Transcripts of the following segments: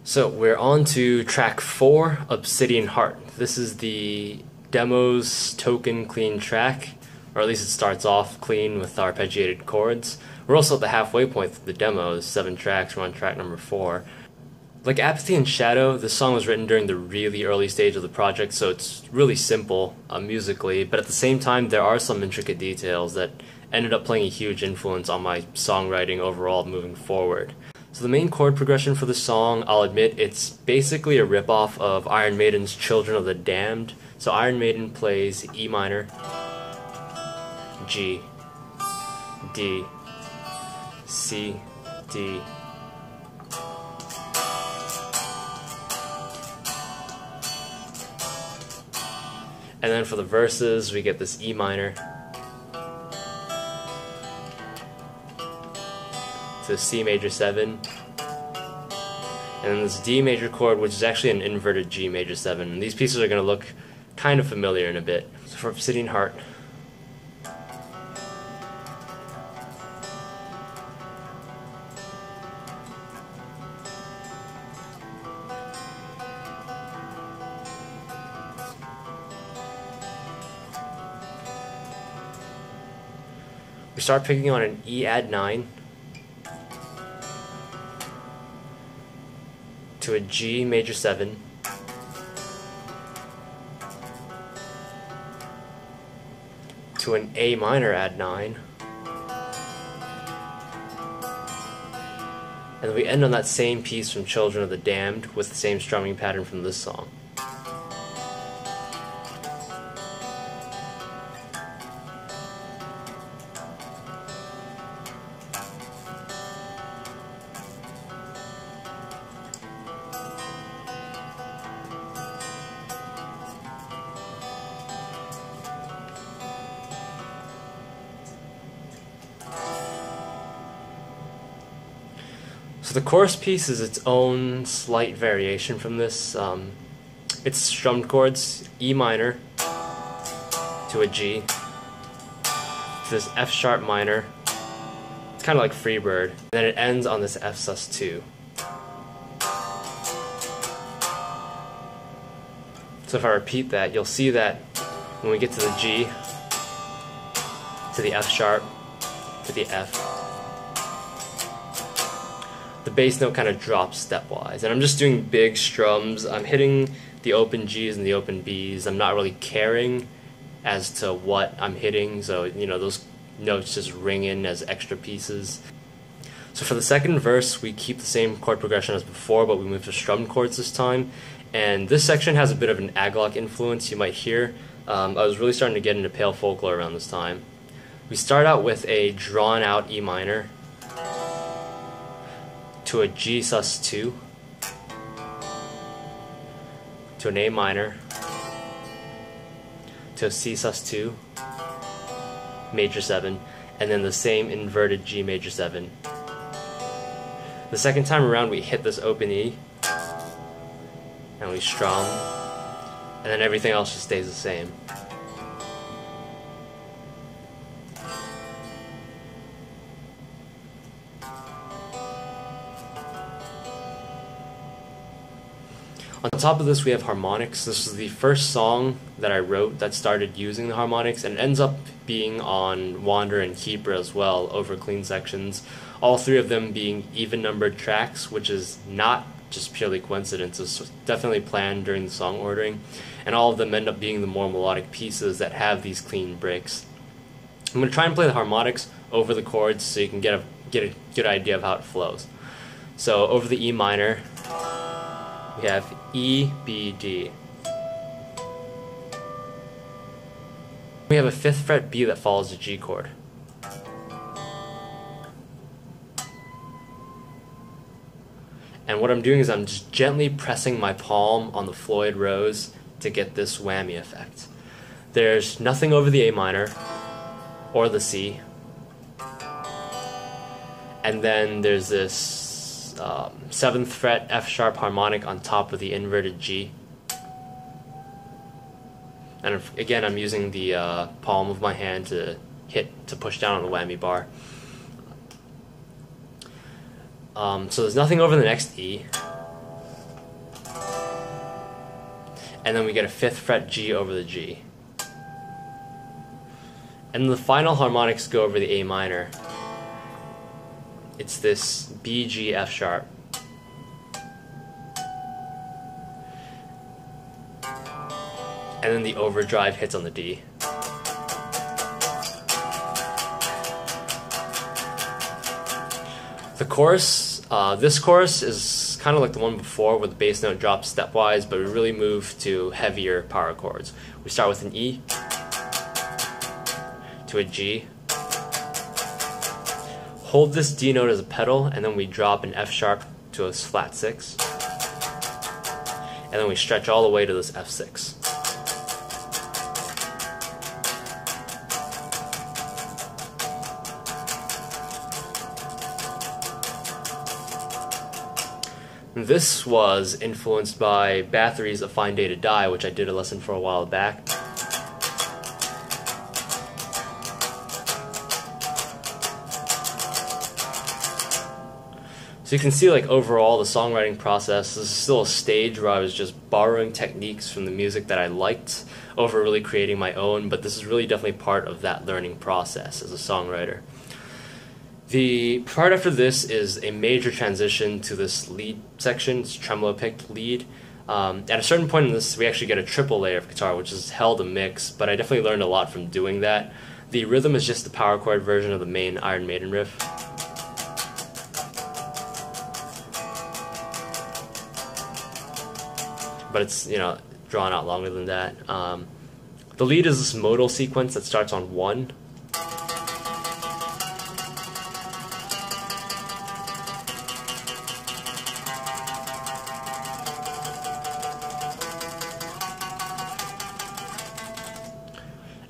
So we're on to track 4, Obsidian Heart. This is the demo's token clean track, or at least it starts off clean with arpeggiated chords. We're also at the halfway point of the demo, 7 tracks, we're on track number 4. Like Apathy and Shadow, this song was written during the really early stage of the project, so it's really simple musically, but at the same time there are some intricate details that ended up playing a huge influence on my songwriting overall moving forward. So the main chord progression for the song, I'll admit, it's basically a ripoff of Iron Maiden's Children of the Damned. So Iron Maiden plays E minor, G, D, C, D, and then for the verses we get this E minor to C major 7, and then this D major chord, which is actually an inverted G major 7. And these pieces are going to look kind of familiar in a bit. So for Obsidian Heart, we start picking on an E add 9 to a G major 7 to an A minor add 9, and then we end on that same piece from Children of the Damned with the same strumming pattern from this song. So the chorus piece is its own slight variation from this. It's strummed chords, E minor to a G, to this F sharp minor. It's kind of like Freebird. And then it ends on this F sus2. So if I repeat that, you'll see that when we get to the G, to the F sharp, to the F, the bass note kind of drops stepwise, and I'm just doing big strums. I'm hitting the open G's and the open B's. I'm not really caring as to what I'm hitting, so you know, those notes just ring in as extra pieces. So for the second verse, we keep the same chord progression as before, but we move to strummed chords this time, and this section has a bit of an Aglock influence you might hear. I was really starting to get into Pale Folklore around this time. We start out with a drawn out E minor to a G sus2, to an A minor, to a C sus2, major 7, and then the same inverted G major 7. The second time around we hit this open E, and we strum, and then everything else just stays the same. On top of this we have harmonics. This is the first song that I wrote that started using the harmonics, and it ends up being on Wander and Keeper as well, over clean sections. All 3 of them being even numbered tracks, which is not just purely coincidence. It's definitely planned during the song ordering, and all of them end up being the more melodic pieces that have these clean breaks. I'm going to try and play the harmonics over the chords so you can get a good idea of how it flows. So over the E minor, we have E, B, D. We have a 5th fret B that follows the G chord. And what I'm doing is I'm just gently pressing my palm on the Floyd rose to get this whammy effect. There's nothing over the A minor or the C. And then there's this 7th fret F sharp harmonic on top of the inverted G. And again, I'm using the palm of my hand to push down on the whammy bar. So there's nothing over the next E. and then we get a 5th fret G over the G. And the final harmonics go over the A minor. It's this B, G, F sharp. And then the overdrive hits on the D. The chorus, this chorus is kind of like the one before where the bass note drops stepwise, but we really move to heavier power chords. We start with an E to a G, hold this D note as a pedal, and then we drop an F sharp to a flat 6, and then we stretch all the way to this F6. This was influenced by Bathory's A Fine Day to Die, which I did a lesson for a while back. So you can see, like, overall the songwriting process, this is still a stage where I was just borrowing techniques from the music that I liked over really creating my own, but this is really definitely part of that learning process as a songwriter. The part after this is a major transition to this lead section. It's tremolo picked lead. At a certain point in this, we actually get a triple layer of guitar, which is hell to mix, but I definitely learned a lot from doing that. The rhythm is just the power chord version of the main Iron Maiden riff. But it's, you know, drawn out longer than that. The lead is this modal sequence that starts on 1.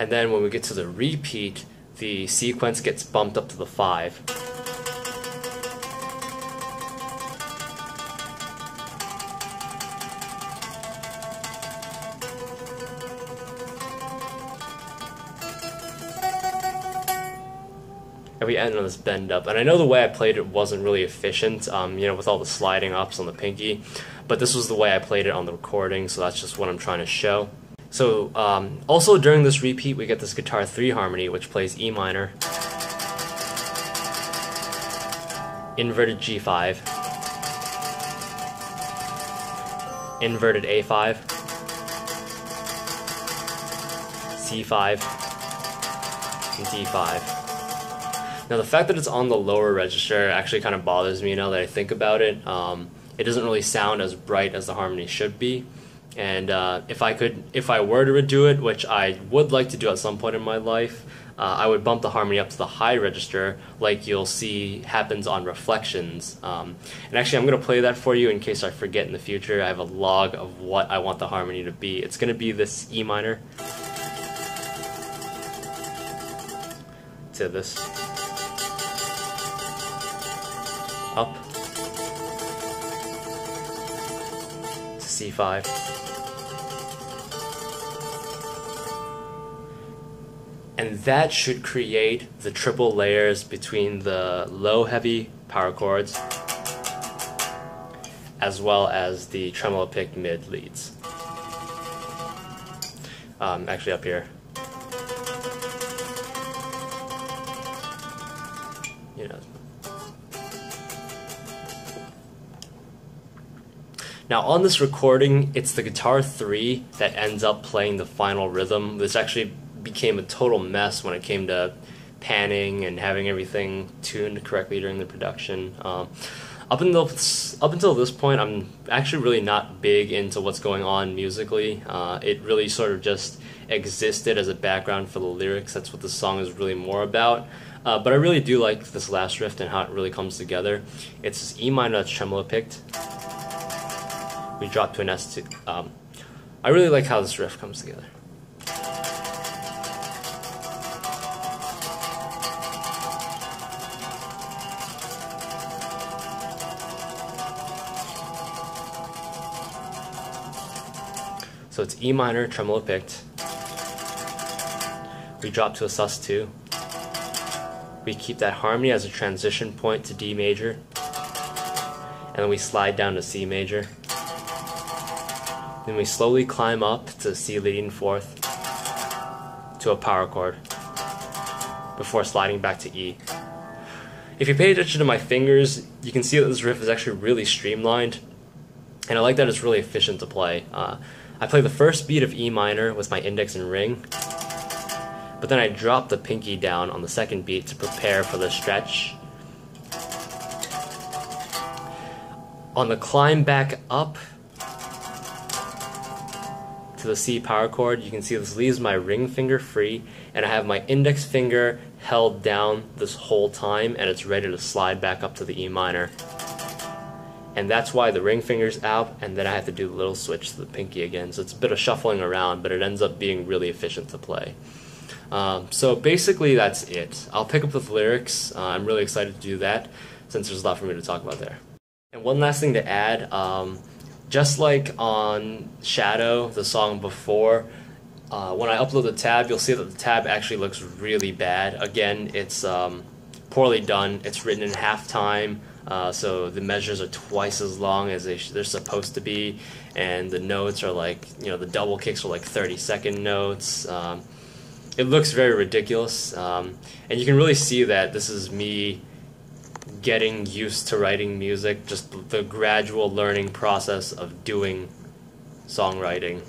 And then when we get to the repeat, the sequence gets bumped up to the 5. And we end on this bend up. And I know the way I played it wasn't really efficient, you know, with all the sliding ups on the pinky, but this was the way I played it on the recording, so that's just what I'm trying to show. So also during this repeat we get this guitar 3 harmony, which plays E minor, inverted G5, inverted A5, C5, and D5. Now the fact that it's on the lower register actually kind of bothers me now that I think about it. It doesn't really sound as bright as the harmony should be. And if I were to redo it, which I would like to do at some point in my life, I would bump the harmony up to the high register, like you'll see happens on Reflections. And actually, I'm going to play that for you in case I forget in the future. I have a log of what I want the harmony to be. It's going to be this E minor to this up to C5. And that should create the triple layers between the low heavy power chords as well as the tremolo picked mid leads. Actually up here. You know. Now on this recording, it's the guitar 3 that ends up playing the final rhythm. This actually became a total mess when it came to panning and having everything tuned correctly during the production. Up until this point, I'm actually really not big into what's going on musically. It really sort of just existed as a background for the lyrics. That's what the song is really more about. But I really do like this last riff and how it really comes together. It's this E minor that's tremolo picked. We drop to an S2. I really like how this riff comes together. So it's E minor, tremolo picked. We drop to a sus2. We keep that harmony as a transition point to D major. And then we slide down to C major. Then we slowly climb up to C leading fourth to a power chord before sliding back to E. If you pay attention to my fingers, you can see that this riff is actually really streamlined, and I like that it's really efficient to play. I play the first beat of E minor with my index and ring, but then I drop the pinky down on the second beat to prepare for the stretch. On the climb back up to the C power chord, you can see this leaves my ring finger free, and I have my index finger held down this whole time, and it's ready to slide back up to the E minor. And that's why the ring finger's out, and then I have to do the little switch to the pinky again. So it's a bit of shuffling around, but it ends up being really efficient to play. So basically that's it. I'll pick up with lyrics. I'm really excited to do that, since there's a lot for me to talk about there. And one last thing to add, just like on Shadow, the song before, when I upload the tab, you'll see that the tab actually looks really bad. Again, it's poorly done. It's written in halftime, so the measures are twice as long as they're supposed to be, and the notes are like, the double kicks are like 30-second notes. It looks very ridiculous, and you can really see that this is me getting used to writing music, just the gradual learning process of doing songwriting.